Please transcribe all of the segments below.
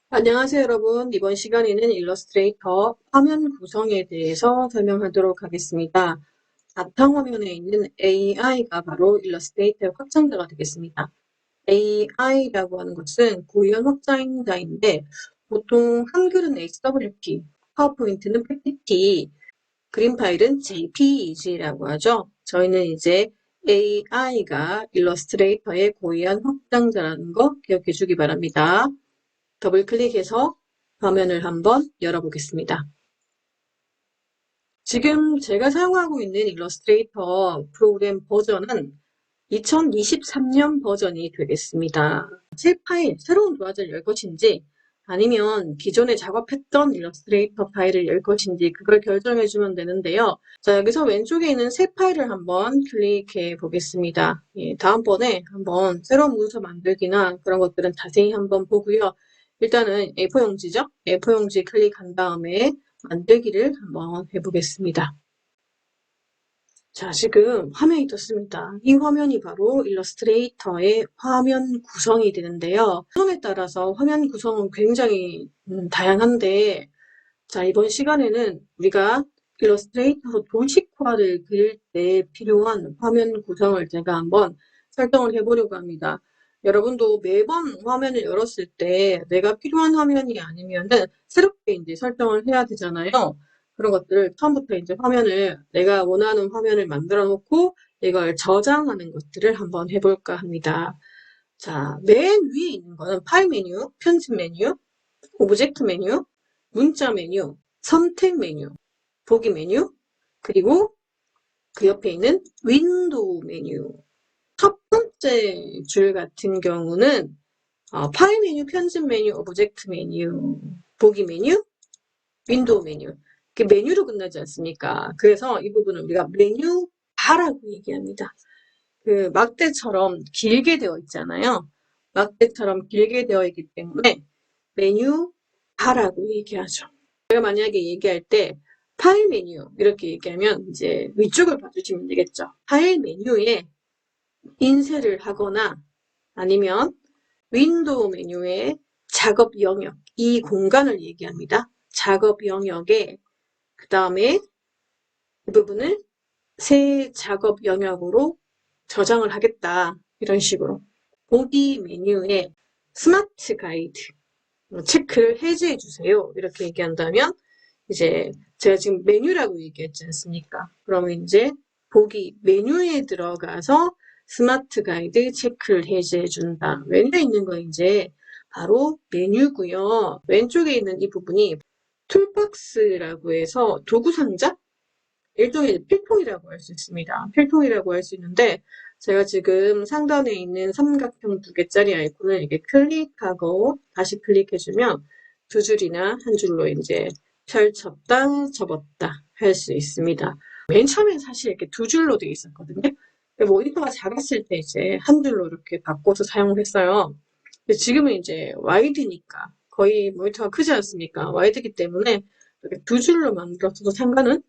안녕하세요, 여러분. 이번 시간에는 일러스트레이터 화면 구성에 대해서 설명하도록 하겠습니다. 바탕화면에 있는 AI가 바로 일러스트레이터의 확장자가 되겠습니다. AI라고 하는 것은 구현 확장자인데 보통 한글은 HWP, 파워포인트는 PPT, 그림 파일은 JPEG라고 하죠. 저희는 이제 AI가 일러스트레이터의 고유한 확장자라는 거 기억해 주기 바랍니다. 더블 클릭해서 화면을 한번 열어보겠습니다. 지금 제가 사용하고 있는 일러스트레이터 프로그램 버전은 2023년 버전이 되겠습니다. 새 파일, 새로운 도화지를 열 것인지 아니면 기존에 작업했던 일러스트레이터 파일을 열 것인지 그걸 결정해 주면 되는데요. 자, 여기서 왼쪽에 있는 새 파일을 한번 클릭해 보겠습니다. 다음번에 한번 새로운 문서 만들기나 그런 것들은 자세히 한번 보고요. 일단은 A4 용지죠? A4 용지 클릭한 다음에 만들기를 한번 해보겠습니다. 자, 지금 화면이 떴습니다. 이 화면이 바로 일러스트레이터의 화면 구성이 되는데요. 구성에 따라서 화면 구성은 굉장히 다양한데, 자, 이번 시간에는 우리가 일러스트레이터로 도식화를 그릴 때 필요한 화면 구성을 제가 한번 설정을 해보려고 합니다. 여러분도 매번 화면을 열었을 때 내가 필요한 화면이 아니면은 새롭게 이제 설정을 해야 되잖아요. 그런 것들을 처음부터 이제 화면을 내가 원하는 화면을 만들어 놓고 이걸 저장하는 것들을 한번 해볼까 합니다. 자, 맨 위에 있는 거는 파일 메뉴, 편집 메뉴, 오브젝트 메뉴, 문자 메뉴, 선택 메뉴, 보기 메뉴, 그리고 그 옆에 있는 윈도우 메뉴. 첫 번째 줄 같은 경우는 파일 메뉴, 편집 메뉴, 오브젝트 메뉴, 보기 메뉴, 윈도우 메뉴. 이게 메뉴로 끝나지 않습니까? 그래서 이 부분을 우리가 메뉴 바라고 얘기합니다. 그 막대처럼 길게 되어 있잖아요. 막대처럼 길게 되어 있기 때문에 메뉴 바라고 얘기하죠. 제가 만약에 얘기할 때 파일 메뉴 이렇게 얘기하면 이제 위쪽을 봐주시면 되겠죠. 파일 메뉴에 인쇄를 하거나 아니면 윈도우 메뉴에 작업 영역, 이 공간을 얘기합니다. 작업 영역에 그 다음에 이 부분을 새 작업 영역으로 저장을 하겠다. 이런 식으로. 보기 메뉴에 스마트 가이드, 체크를 해제해 주세요. 이렇게 얘기한다면 이제 제가 지금 메뉴라고 얘기했지 않습니까? 그러면 이제 보기 메뉴에 들어가서 스마트 가이드 체크를 해제해 준다. 메뉴에 있는 거 이제 바로 메뉴고요. 왼쪽에 있는 이 부분이 툴박스라고 해서 도구 상자? 일종의 필통이라고 할 수 있습니다. 필통이라고 할 수 있는데 제가 지금 상단에 있는 삼각형 2개짜리 아이콘을 이렇게 클릭하고 다시 클릭해주면 두 줄이나 한 줄로 이제 펼쳤다 접었다 할 수 있습니다. 맨 처음엔 사실 이렇게 두 줄로 되어 있었거든요. 모니터가 작았을 때 이제 한 줄로 이렇게 바꿔서 사용을 했어요. 근데 지금은 이제 와이드니까 거의 모니터가 크지 않습니까? 와이드기 때문에 이렇게 두 줄로 만들어서도 상관은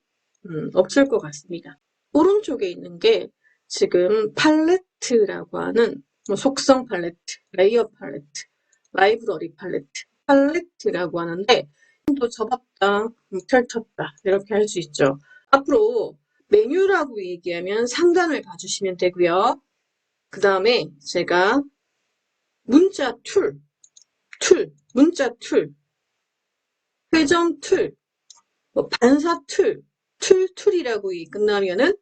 없을 것 같습니다. 오른쪽에 있는 게 지금 팔레트라고 하는 속성 팔레트, 레이어 팔레트, 라이브러리 팔레트, 팔레트라고 하는데 또 접었다, 펼쳤다 이렇게 할 수 있죠. 앞으로 메뉴라고 얘기하면 상단을 봐주시면 되고요. 그 다음에 제가 문자 문자 툴, 회전 툴, 반사 툴이라고 끝나면은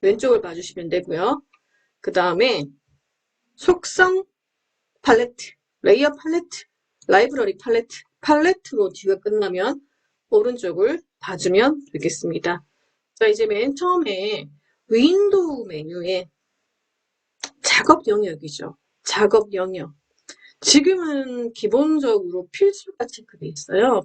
왼쪽을 봐주시면 되고요. 그 다음에 속성 팔레트, 레이어 팔레트, 라이브러리 팔레트로 뒤가 끝나면 오른쪽을 봐주면 되겠습니다. 자, 이제 맨 처음에 윈도우 메뉴에 작업 영역이죠. 작업 영역. 지금은 기본적으로 필수가 체크되어 있어요.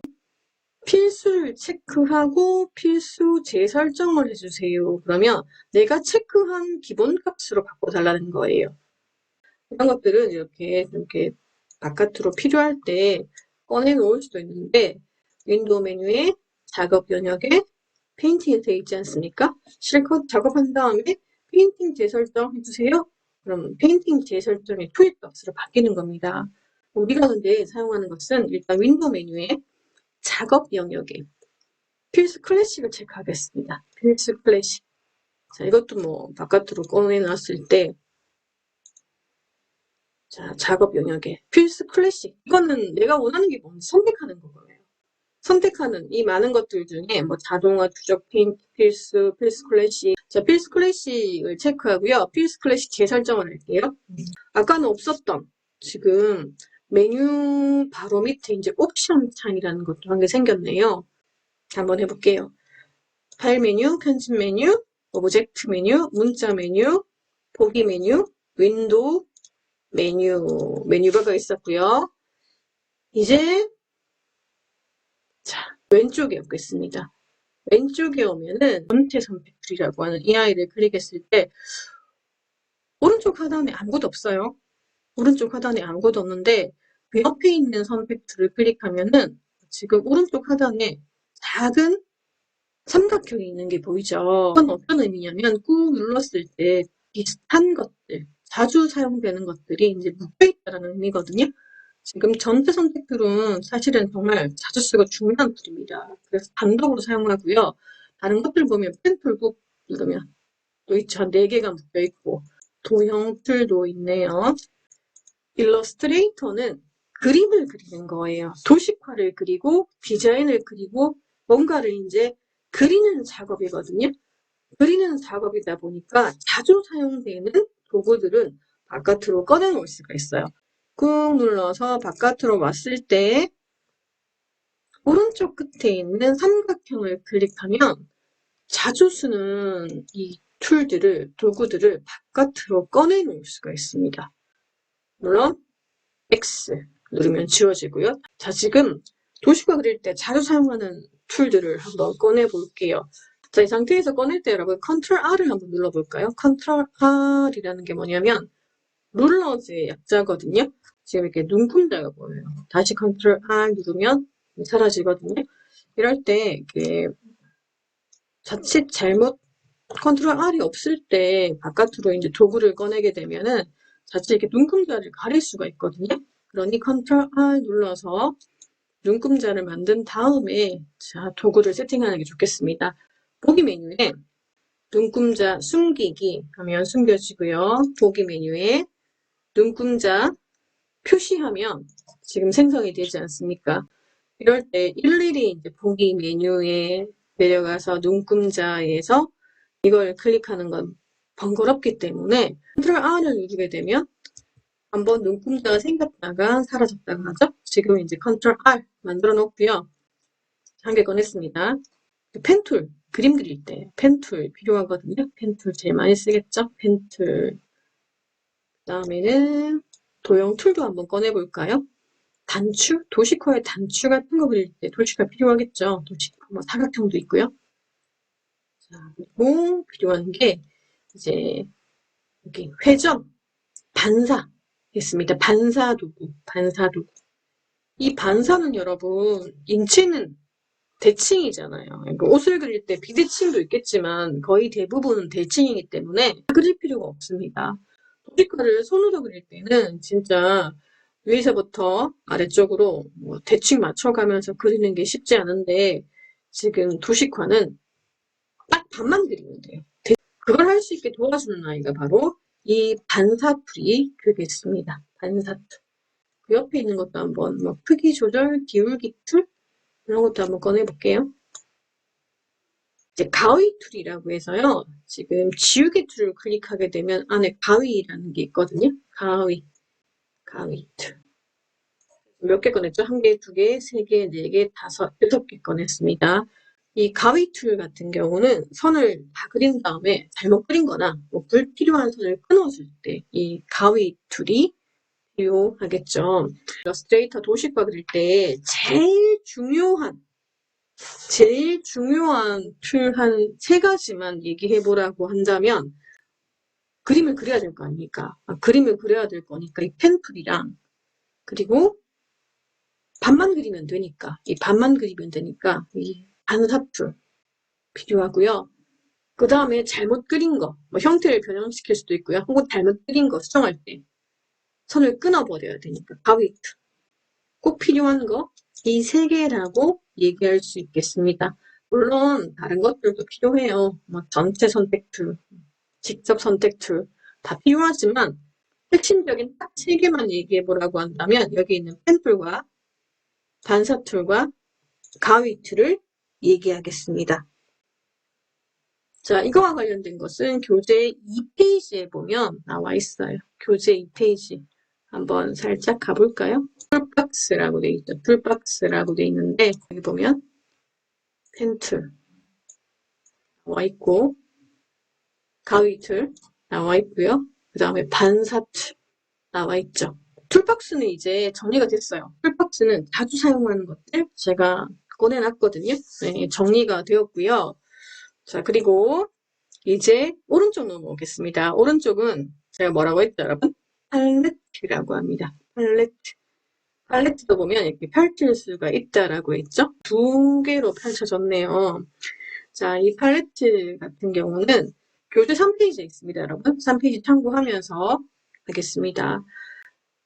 필수를 체크하고 필수 재설정을 해주세요. 그러면 내가 체크한 기본값으로 바꿔달라는 거예요. 이런 것들은 이렇게 바깥으로 필요할 때 꺼내 놓을 수도 있는데 윈도우 메뉴에 작업 영역에 페인팅이 되어 있지 않습니까? 실컷 작업한 다음에 페인팅 재설정 해주세요. 그럼 페인팅 재설정의 초입값으로 바뀌는 겁니다. 우리가 근데 사용하는 것은 일단 윈도우 메뉴에 작업 영역에 필수 클래식을 체크하겠습니다. 필수 클래식. 자, 이것도 뭐 바깥으로 꺼내놨을 때, 자, 작업 영역에 필수 클래식. 이거는 내가 원하는 게 뭔지 선택하는 거예요. 선택하는 이 많은 것들 중에 뭐 자동화, 추적, 페인트, 필수, 필수 클래식. 자, 필수 클래식을 체크하고요. 필수 클래식 재설정을 할게요. 아까는 없었던 지금 메뉴 바로 밑에 이제 옵션 창이라는 것도 한 개 생겼네요. 한번 해볼게요. 파일 메뉴, 편집 메뉴, 오브젝트 메뉴, 문자 메뉴, 보기 메뉴, 윈도우 메뉴바가 있었고요. 이제 자, 왼쪽에 오겠습니다. 왼쪽에 오면은 전체 선택툴이라고 하는 이 아이를 클릭했을 때 오른쪽 하단에 아무것도 없어요. 오른쪽 하단에 아무것도 없는데 그 옆에 있는 선택툴을 클릭하면은 지금 오른쪽 하단에 작은 삼각형이 있는 게 보이죠? 이건 어떤 의미냐면 꾹 눌렀을 때 비슷한 것들, 자주 사용되는 것들이 이제 묶여있다는 의미거든요. 지금 전체 선택툴은 사실은 정말 자주 쓰고 중요한 툴입니다. 그래서 단독으로 사용하고요. 다른 것들 보면 펜툴 꾹 누르면 또 있죠. 한 4개가 묶여있고 도형 툴도 있네요. 일러스트레이터는 그림을 그리는 거예요. 도식화를 그리고 디자인을 그리고 뭔가를 이제 그리는 작업이거든요. 그리는 작업이다 보니까 자주 사용되는 도구들은 바깥으로 꺼내놓을 수가 있어요. 꾹 눌러서 바깥으로 왔을 때 오른쪽 끝에 있는 삼각형을 클릭하면 자주 쓰는 이 툴들을, 도구들을 바깥으로 꺼내놓을 수가 있습니다. 물론 X 누르면 지워지고요. 자, 지금 도식화 그릴 때 자주 사용하는 툴들을 한번 꺼내 볼게요. 자, 이 상태에서 꺼낼 때 여러분 컨트롤 R을 한번 눌러볼까요? 컨트롤 R이라는 게 뭐냐면 룰러즈의 약자거든요. 지금 이렇게 눈금자가 보여요. 다시 컨트롤 R 누르면 사라지거든요. 이럴 때 이게 자칫 잘못 컨트롤 R이 없을 때 바깥으로 이제 도구를 꺼내게 되면은 자칫 이렇게 눈금자를 가릴 수가 있거든요. 그러니 컨트롤 R 눌러서 눈금자를 만든 다음에 자, 도구를 세팅하는 게 좋겠습니다. 보기 메뉴에 눈금자 숨기기 하면 숨겨지고요. 보기 메뉴에 눈금자 표시하면 지금 생성이 되지 않습니까? 이럴 때 일일이 이제 보기 메뉴에 내려가서 눈금자에서 이걸 클릭하는 건 번거롭기 때문에 컨트롤 R을 누르게 되면 한번 눈금자가 생겼다가 사라졌다가 하죠. 지금 이제 컨트롤 R 만들어 놓고요. 한 개 꺼냈습니다. 펜툴, 그림 그릴 때 펜툴 필요하거든요. 펜툴 제일 많이 쓰겠죠. 펜툴. 그 다음에는 도형 툴도 한번 꺼내볼까요? 단추, 도식화의 단추 같은 거 그릴 때 도식화 필요하겠죠. 도식화, 뭐 사각형도 있고요. 자, 그리고 필요한 게 이제 여기 회전, 반사 있습니다. 반사 도구, 반사 도구. 이 반사는 여러분 인체는 대칭이잖아요. 그러니까 옷을 그릴 때 비대칭도 있겠지만 거의 대부분은 대칭이기 때문에 그릴 필요가 없습니다. 도식화를 손으로 그릴 때는 진짜 위에서부터 아래쪽으로 뭐 대칭 맞춰가면서 그리는 게 쉽지 않은데 지금 도식화는 딱 반만 그리면 돼요. 그걸 할 수 있게 도와주는 아이가 바로 이 반사툴이 되겠습니다. 반사툴. 그 옆에 있는 것도 한번 뭐 크기 조절, 기울기 툴 이런 것도 한번 꺼내볼게요. 이제 가위 툴이라고 해서요. 지금 지우개 툴을 클릭하게 되면 안에 가위라는 게 있거든요. 가위 툴. 몇 개 꺼냈죠? 1개, 2개, 3개, 4개, 5, 6개 꺼냈습니다. 이 가위 툴 같은 경우는 선을 다 그린 다음에 잘못 그린 거나 뭐 불필요한 선을 끊어줄 때 이 가위 툴이 필요하겠죠. 일러스트레이터 도식화 그릴 때 제일 중요한 툴 한 3가지만 얘기해 보라고 한다면 그림을 그려야 될 거 아닙니까? 그림을 그려야 될 거니까 이 펜툴이랑 그리고 반만 그리면 되니까 이 반사툴 필요하고요. 그 다음에 잘못 그린 거, 뭐 형태를 변형시킬 수도 있고요. 혹은 잘못 그린 거 수정할 때 선을 끊어버려야 되니까 가위 툴 꼭 필요한 거, 이 세 개라고 얘기할 수 있겠습니다. 물론 다른 것들도 필요해요. 뭐 전체 선택 툴, 직접 선택 툴 다 필요하지만 핵심적인 딱 세 개만 얘기해 보라고 한다면 여기 있는 펜 툴과 반사 툴과 가위 툴을 얘기하겠습니다. 자, 이거와 관련된 것은 교재 2페이지에 보면 나와 있어요. 교재 2페이지. 한번 살짝 가볼까요? 툴박스라고 돼 있죠. 툴박스라고 돼 있는데 여기 보면 펜툴 나와 있고 가위툴 나와 있고요. 그 다음에 반사툴 나와 있죠. 툴박스는 이제 정리가 됐어요. 툴박스는 자주 사용하는 것들 제가 꺼내놨거든요. 네, 정리가 되었고요. 자, 그리고 이제 오른쪽 넘어오겠습니다. 오른쪽은 제가 뭐라고 했죠, 여러분? 팔레트라고 합니다. 팔레트. 팔레트도 보면 이렇게 펼칠 수가 있다라고 했죠? 두 개로 펼쳐졌네요. 자, 이 팔레트 같은 경우는 교재 3페이지에 있습니다, 여러분. 3페이지 참고하면서 하겠습니다.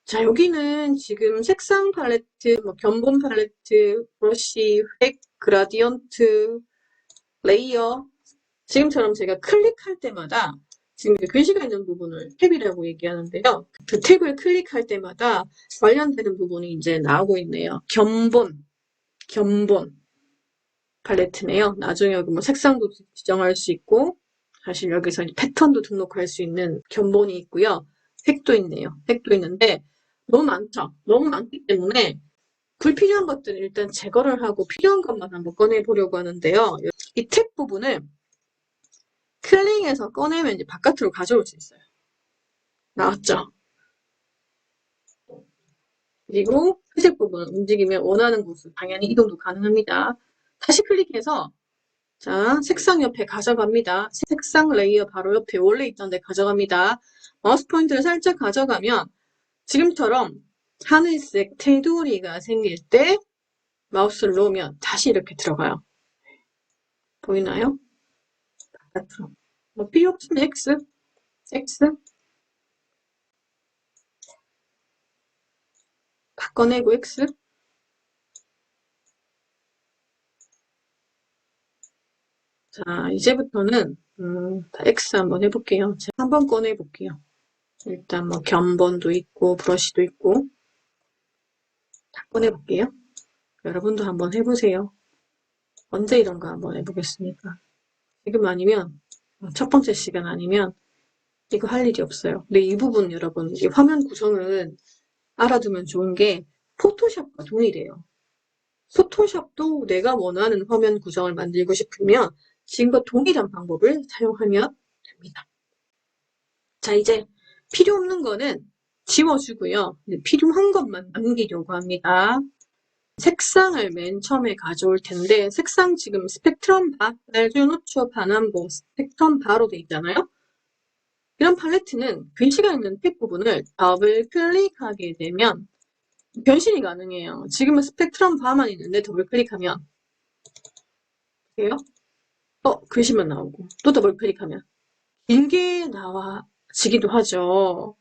자, 여기는 지금 색상 팔레트, 뭐 견본 팔레트, 브러쉬, 획, 그라디언트, 레이어. 지금처럼 제가 클릭할 때마다 지금 글씨가 있는 부분을 탭이라고 얘기하는데요. 그 탭을 클릭할 때마다 관련되는 부분이 이제 나오고 있네요. 견본 팔레트네요. 나중에 여기 뭐 색상도 지정할 수 있고 사실 여기서 패턴도 등록할 수 있는 견본이 있고요. 획도 있네요. 획도 있는데 너무 많죠. 너무 많기 때문에 불필요한 것들은 일단 제거를 하고 필요한 것만 한번 꺼내보려고 하는데요. 이 탭 부분을 클릭해서 꺼내면 이제 바깥으로 가져올 수 있어요. 나왔죠? 그리고 회색 부분 움직이면 원하는 곳으로 당연히 이동도 가능합니다. 다시 클릭해서 자, 색상 옆에 가져갑니다. 색상 레이어 바로 옆에 원래 있던 데 가져갑니다. 마우스 포인트를 살짝 가져가면 지금처럼 하늘색 테두리가 생길 때 마우스를 놓으면 다시 이렇게 들어가요. 보이나요? 바깥으로. 뭐 필요 없으면 X, X 바꿔내고 X. 자, 이제부터는 X 한번 해볼게요. 제가 한번 꺼내볼게요. 일단 뭐 견본도 있고 브러쉬도 있고 다 꺼내볼게요. 여러분도 한번 해보세요. 언제 이런 거 한번 해보겠습니까? 지금 아니면 첫 번째 시간 아니면 이거 할 일이 없어요. 근데 이 부분 여러분 이 화면 구성은 알아두면 좋은 게 포토샵과 동일해요. 포토샵도 내가 원하는 화면 구성을 만들고 싶으면 지금과 동일한 방법을 사용하면 됩니다. 자, 이제 필요 없는 거는 지워주고요. 필요한 것만 남기려고 합니다. 색상을 맨 처음에 가져올 텐데 색상 지금 스펙트럼 바, 알주노초 반환보 스펙트럼 바로 돼 있잖아요. 이런 팔레트는 글씨가 있는 탭 부분을 더블 클릭하게 되면 변신이 가능해요. 지금은 스펙트럼 바만 있는데 더블 클릭하면 보세요. 글씨만 나오고 또 더블 클릭하면 길게 나와지기도 하죠.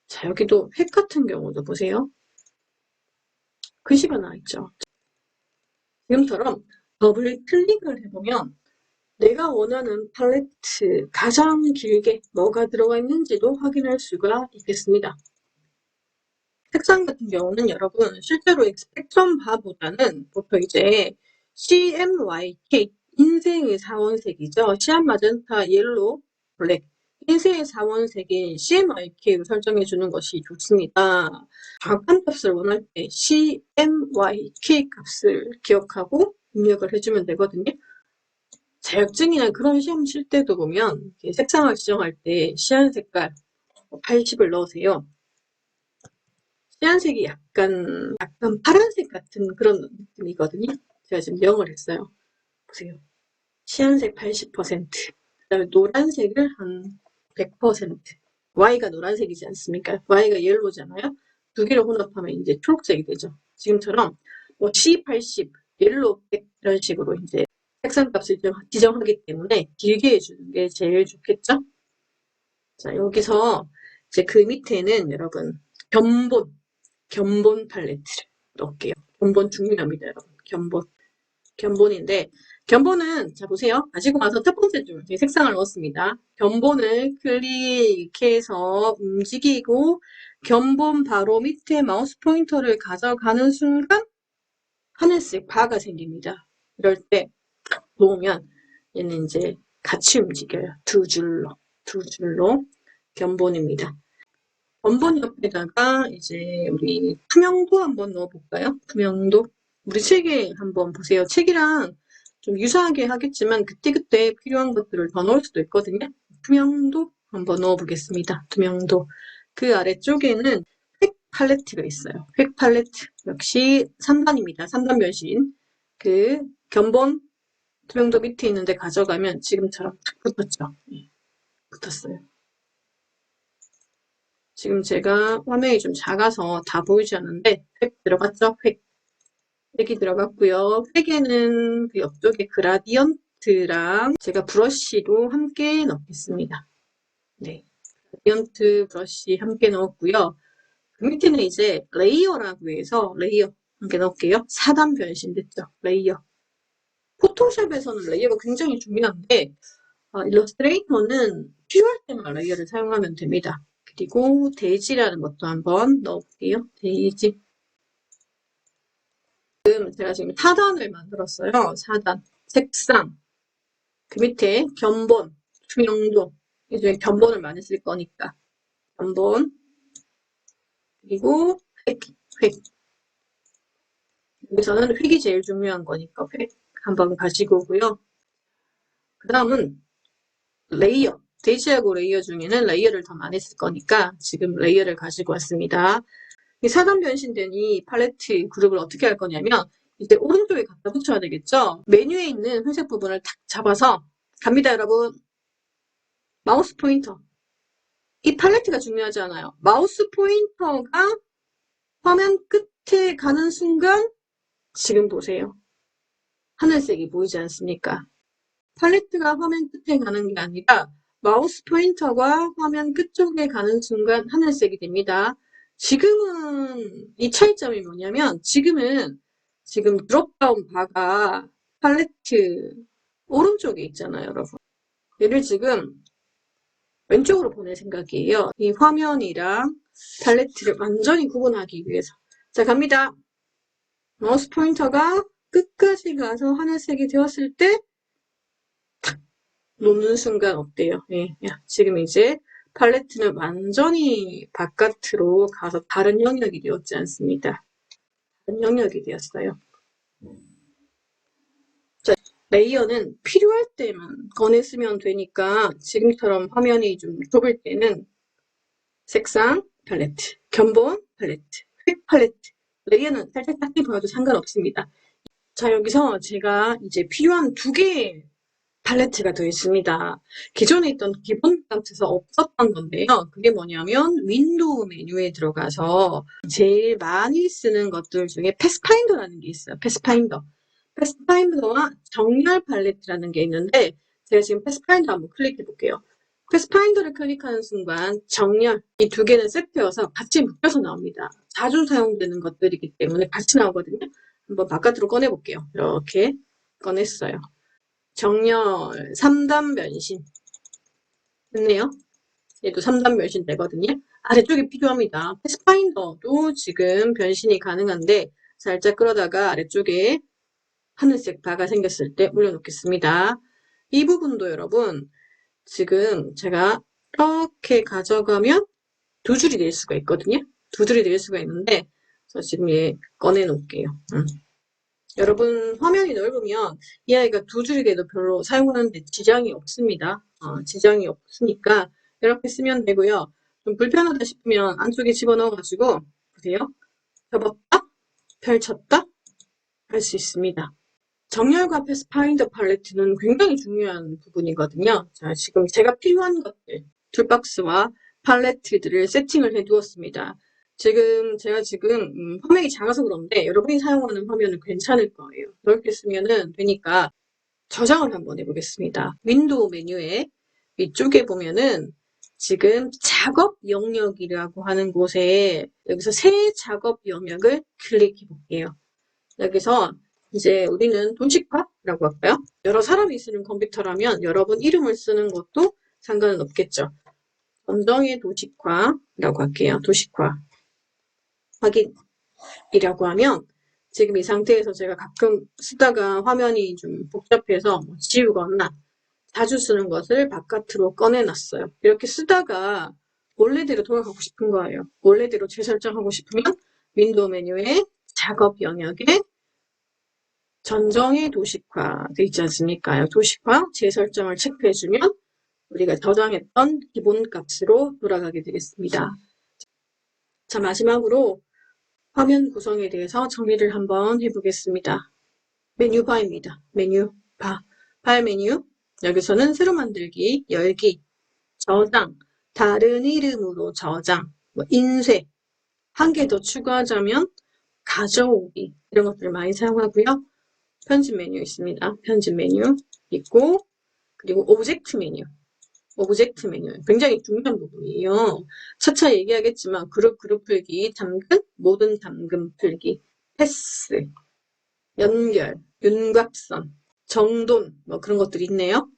자, 여기도 획 같은 경우도 보세요. 글씨가 나와있죠. 지금처럼 더블 클릭을 해보면 내가 원하는 팔레트 가장 길게 뭐가 들어가 있는지도 확인할 수가 있겠습니다. 색상 같은 경우는 여러분 실제로 스펙트럼 바보다는 보통 이제 CMYK 인생의 사원색이죠. 시안 마젠타 옐로우 블랙 인생의 사원색인 CMYK로 설정해 주는 것이 좋습니다. 정확한 값을 원할 때 CMYK 값을 기억하고 입력을 해주면 되거든요. 자격증이나 그런 시험 칠 때도 보면 색상을 지정할 때 시안 색깔 80을 넣으세요. 시안색이 약간 파란색 같은 그런 느낌이거든요. 제가 지금 0을 했어요. 보세요. 시안색 80%, 그 다음에 노란색을 한 100%. Y가 노란색이지 않습니까? Y가 옐로우잖아요. 두 개를 혼합하면 이제 초록색이 되죠. 지금처럼 뭐 C80, 옐로우 100 이런 식으로 이제 색상 값을 지정하기 때문에 길게 해주는 게 제일 좋겠죠? 자, 여기서 이제 그 밑에는 여러분 견본 팔레트를 넣을게요. 견본 중요합니다, 여러분. 견본인데, 견본은, 자, 보세요. 가지고 와서 첫 번째 줄, 색상을 넣었습니다. 견본을 클릭해서 움직이고, 견본 바로 밑에 마우스 포인터를 가져가는 순간, 하늘색 바가 생깁니다. 이럴 때, 놓으면, 얘는 이제 같이 움직여요. 두 줄로 견본입니다. 견본 옆에다가 이제 우리 투명도 한번 넣어볼까요? 투명도. 우리 책에 한번 보세요. 책이랑 좀 유사하게 하겠지만 그때그때 필요한 것들을 더 넣을 수도 있거든요. 투명도 한번 넣어보겠습니다. 투명도. 그 아래쪽에는 획 팔레트가 있어요. 획 팔레트. 역시 3단입니다. 3단 변신. 그 견본 투명도 밑에 있는데 가져가면 지금처럼 탁 붙었죠. 붙었어요. 지금 제가 화면이 좀 작아서 다 보이지 않는데 획 들어갔죠? 획이 들어갔고요. 획에는 그 옆쪽에 그라디언트랑 제가 브러쉬도 함께 넣겠습니다. 네, 그라디언트 브러쉬 함께 넣었고요. 그 밑에는 이제 레이어라고 해서 레이어 함께 넣을게요. 4단 변신됐죠? 레이어. 포토샵에서는 레이어가 굉장히 중요한데 일러스트레이터는 필요할 때만 레이어를 사용하면 됩니다. 그리고 데이지라는 것도 한번 넣어볼게요. 데이지. 제가 지금 4단을 만들었어요. 4단. 색상. 그 밑에 견본, 투명도. 이제 견본을 많이 쓸 거니까. 견본. 그리고 획. 여기서는 획이 제일 중요한 거니까 획 한번 가지고 오고요. 그 다음은 레이어. 데이지하고 레이어 중에는 레이어를 더 많이 쓸 거니까 지금 레이어를 가지고 왔습니다. 이 4단 변신된 이 팔레트 그룹을 어떻게 할 거냐면 이제 오른쪽에 갖다 붙여야 되겠죠. 메뉴에 있는 회색 부분을 탁 잡아서 갑니다, 여러분. 마우스 포인터. 이 팔레트가 중요하지 않아요. 마우스 포인터가 화면 끝에 가는 순간 지금 보세요. 하늘색이 보이지 않습니까? 팔레트가 화면 끝에 가는 게 아니라 마우스 포인터가 화면 끝쪽에 가는 순간 하늘색이 됩니다. 지금은 이 차이점이 뭐냐면 지금 드롭다운 바가 팔레트 오른쪽에 있잖아요, 여러분. 얘를 지금 왼쪽으로 보낼 생각이에요. 이 화면이랑 팔레트를 완전히 구분하기 위해서. 자, 갑니다. 마우스 포인터가 끝까지 가서 하늘색이 되었을 때 탁 놓는 순간 어때요? 예, 지금 이제 팔레트는 완전히 바깥으로 가서 다른 영역이 되었지 않습니다. 다른 영역이 되었어요. 자, 레이어는 필요할 때만 꺼내 쓰면 되니까 지금처럼 화면이 좀 좁을 때는 색상 팔레트, 견본 팔레트, 획 팔레트, 레이어는 살짝 작게 보여도 상관없습니다. 자, 여기서 제가 이제 필요한 두 개의 팔레트가 더 있습니다. 기존에 있던 기본 값에서 없었던 건데요. 그게 뭐냐면 윈도우 메뉴에 들어가서 제일 많이 쓰는 것들 중에 패스파인더라는 게 있어요. 패스파인더와 정렬 팔레트라는 게 있는데 제가 지금 패스파인더 한번 클릭해 볼게요. 패스파인더를 클릭하는 순간 정렬, 이 두 개는 세트여서 같이 묶여서 나옵니다. 자주 사용되는 것들이기 때문에 같이 나오거든요. 한번 바깥으로 꺼내 볼게요. 이렇게 꺼냈어요. 정렬 3단 변신 됐네요. 얘도 3단 변신 되거든요. 아래쪽이 필요합니다. 패스파인더도 지금 변신이 가능한데 살짝 끌어다가 아래쪽에 하늘색 바가 생겼을 때 올려놓겠습니다. 이 부분도 여러분 지금 제가 이렇게 가져가면 두 줄이 될 수가 있거든요. 두 줄이 될 수가 있는데 그래서 지금 얘 꺼내 놓을게요. 여러분 화면이 넓으면 이 아이가 두 줄이 돼도 별로 사용하는데 지장이 없습니다. 지장이 없으니까 이렇게 쓰면 되고요. 좀 불편하다 싶으면 안쪽에 집어넣어가지고 보세요. 접었다, 펼쳤다 할 수 있습니다. 정렬과 패스파인더 팔레트는 굉장히 중요한 부분이거든요. 자, 지금 제가 필요한 것들, 툴박스와 팔레트들을 세팅을 해두었습니다. 제가 지금 화면이 작아서 그런데 여러분이 사용하는 화면은 괜찮을 거예요. 넓게 쓰면 되니까 저장을 한번 해보겠습니다. 윈도우 메뉴에 위쪽에 보면은 지금 작업 영역이라고 하는 곳에 여기서 새 작업 영역을 클릭해 볼게요. 여기서 이제 우리는 도식화라고 할까요? 여러 사람이 쓰는 컴퓨터라면 여러분 이름을 쓰는 것도 상관은 없겠죠. 전정의 도식화라고 할게요. 도식화. 확인이라고 하면 지금 이 상태에서 제가 가끔 쓰다가 화면이 좀 복잡해서 지우거나 자주 쓰는 것을 바깥으로 꺼내놨어요. 이렇게 쓰다가 원래대로 돌아가고 싶은 거예요. 원래대로 재설정하고 싶으면 윈도우 메뉴에 작업 영역에 전정의 도식화 돼 있지 않습니까? 도식화 재설정을 체크해주면 우리가 저장했던 기본 값으로 돌아가게 되겠습니다. 자, 마지막으로 화면 구성에 대해서 정리를 한번 해보겠습니다. 메뉴바입니다. 메뉴바. 파일 메뉴. 여기서는 새로 만들기, 열기, 저장, 다른 이름으로 저장, 인쇄, 한 개 더 추가하자면 가져오기 이런 것들을 많이 사용하고요. 편집 메뉴 있습니다. 편집 메뉴 있고 그리고 오브젝트 메뉴. 오브젝트 메뉴 굉장히 중요한 부분이에요. 차차 얘기하겠지만 그룹 풀기, 잠금, 모든 잠금 풀기, 패스, 연결, 윤곽선, 정돈 그런 것들이 있네요.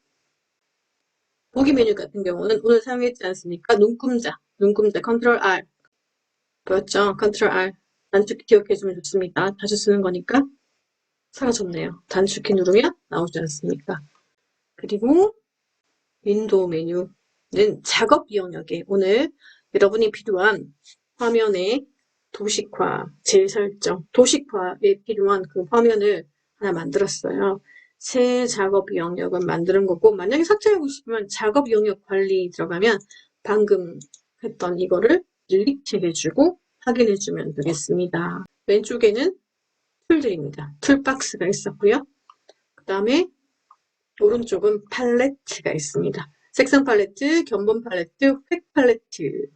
보기 메뉴 같은 경우는 오늘 사용했지 않습니까? 눈금자 컨트롤 R 보였죠? 컨트롤 R 단축키 기억해주면 좋습니다. 자주 쓰는 거니까 사라졌네요. 단축키 누르면 나오지 않습니까? 그리고 윈도우 메뉴는 작업 영역에 오늘 여러분이 필요한 화면의 도식화, 재설정, 도식화에 필요한 그 화면을 하나 만들었어요. 새 작업 영역은 만드는 거고 만약에 삭제하고 싶으면 작업 영역 관리 들어가면 방금 했던 이거를 딜리트 해주고 확인해주면 되겠습니다. 왼쪽에는 툴들입니다. 툴박스가 있었고요. 그 다음에 오른쪽은 팔레트가 있습니다. 색상 팔레트, 견본 팔레트, 획 팔레트,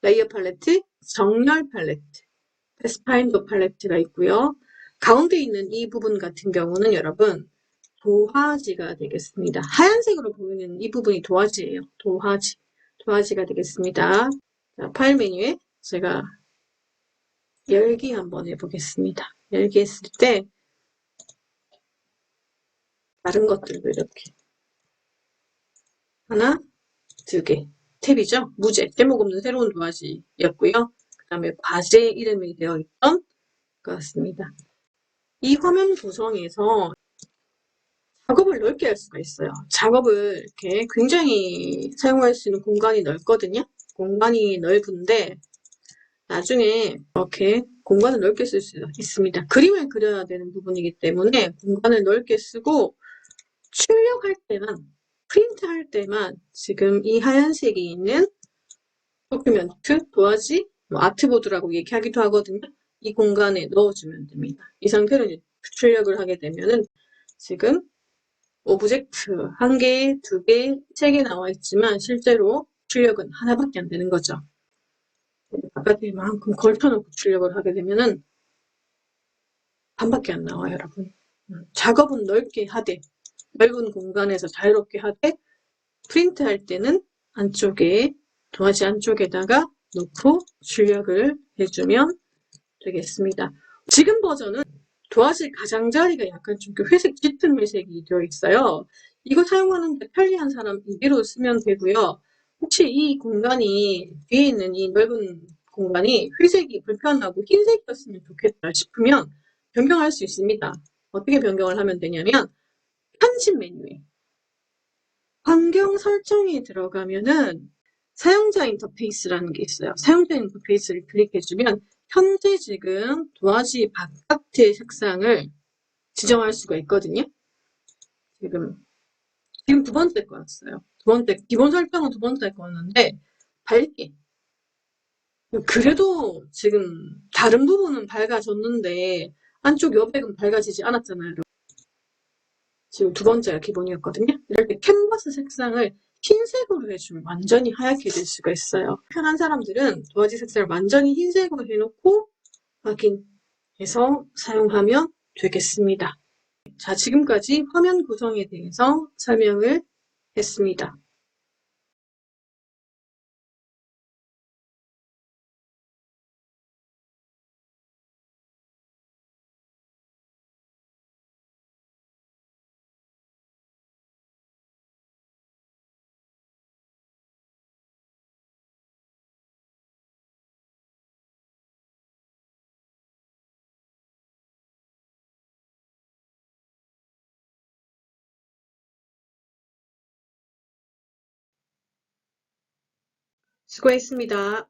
레이어 팔레트, 정렬 팔레트, 패스파인더 팔레트가 있고요. 가운데 있는 이 부분 같은 경우는 여러분 도화지가 되겠습니다. 하얀색으로 보이는 이 부분이 도화지예요. 도화지가 되겠습니다. 자, 파일 메뉴에 제가 열기 한번 해보겠습니다. 열기 했을 때 다른 것들도 이렇게 하나, 두 개. 탭이죠. 무제, 제목 없는 새로운 도화지였고요. 그 다음에 과제 이름이 되어 있던 것 같습니다. 이 화면 구성에서 작업을 넓게 할 수가 있어요. 작업을 이렇게 굉장히 사용할 수 있는 공간이 넓거든요. 공간이 넓은데 나중에 이렇게 공간을 넓게 쓸 수 있습니다. 그림을 그려야 되는 부분이기 때문에 공간을 넓게 쓰고 출력할 때만, 프린트할 때만 지금 이 하얀색이 있는 도큐멘트, 도화지, 아트보드라고 얘기하기도 하거든요. 이 공간에 넣어주면 됩니다. 이 상태로 이제 출력을 하게 되면은 지금 오브젝트 한 개, 두 개, 세 개 나와 있지만 실제로 출력은 하나밖에 안 되는 거죠. 바깥에 이만큼 걸쳐놓고 출력을 하게 되면은 반밖에 안 나와요, 여러분. 작업은 넓게 하되 넓은 공간에서 자유롭게 하되 프린트할 때는 안쪽에 도화지 안쪽에다가 놓고 출력을 해주면 되겠습니다. 지금 버전은 도화지 가장자리가 약간 좀 회색, 짙은 회색이 되어 있어요. 이거 사용하는데 편리한 사람 이대로 쓰면 되고요. 혹시 이 공간이 뒤에 있는 이 넓은 공간이 회색이 불편하고 흰색이었으면 좋겠다 싶으면 변경할 수 있습니다. 어떻게 변경을 하면 되냐면 편집 메뉴에 환경 설정에 들어가면은 사용자 인터페이스라는 게 있어요. 사용자 인터페이스를 클릭해주면 현재 지금 도화지 바깥의 색상을 지정할 수가 있거든요. 지금 두 번째 거였어요. 기본 설정은 두 번째 거였는데 밝게. 그래도 지금 다른 부분은 밝아졌는데 안쪽 여백은 밝아지지 않았잖아요. 지금 두 번째가 기본이었거든요. 이럴 때 캔버스 색상을 흰색으로 해주면 완전히 하얗게 될 수가 있어요. 편한 사람들은 도화지 색상을 완전히 흰색으로 해놓고 확인해서 사용하면 되겠습니다. 자, 지금까지 화면 구성에 대해서 설명을 했습니다. 수고했습니다.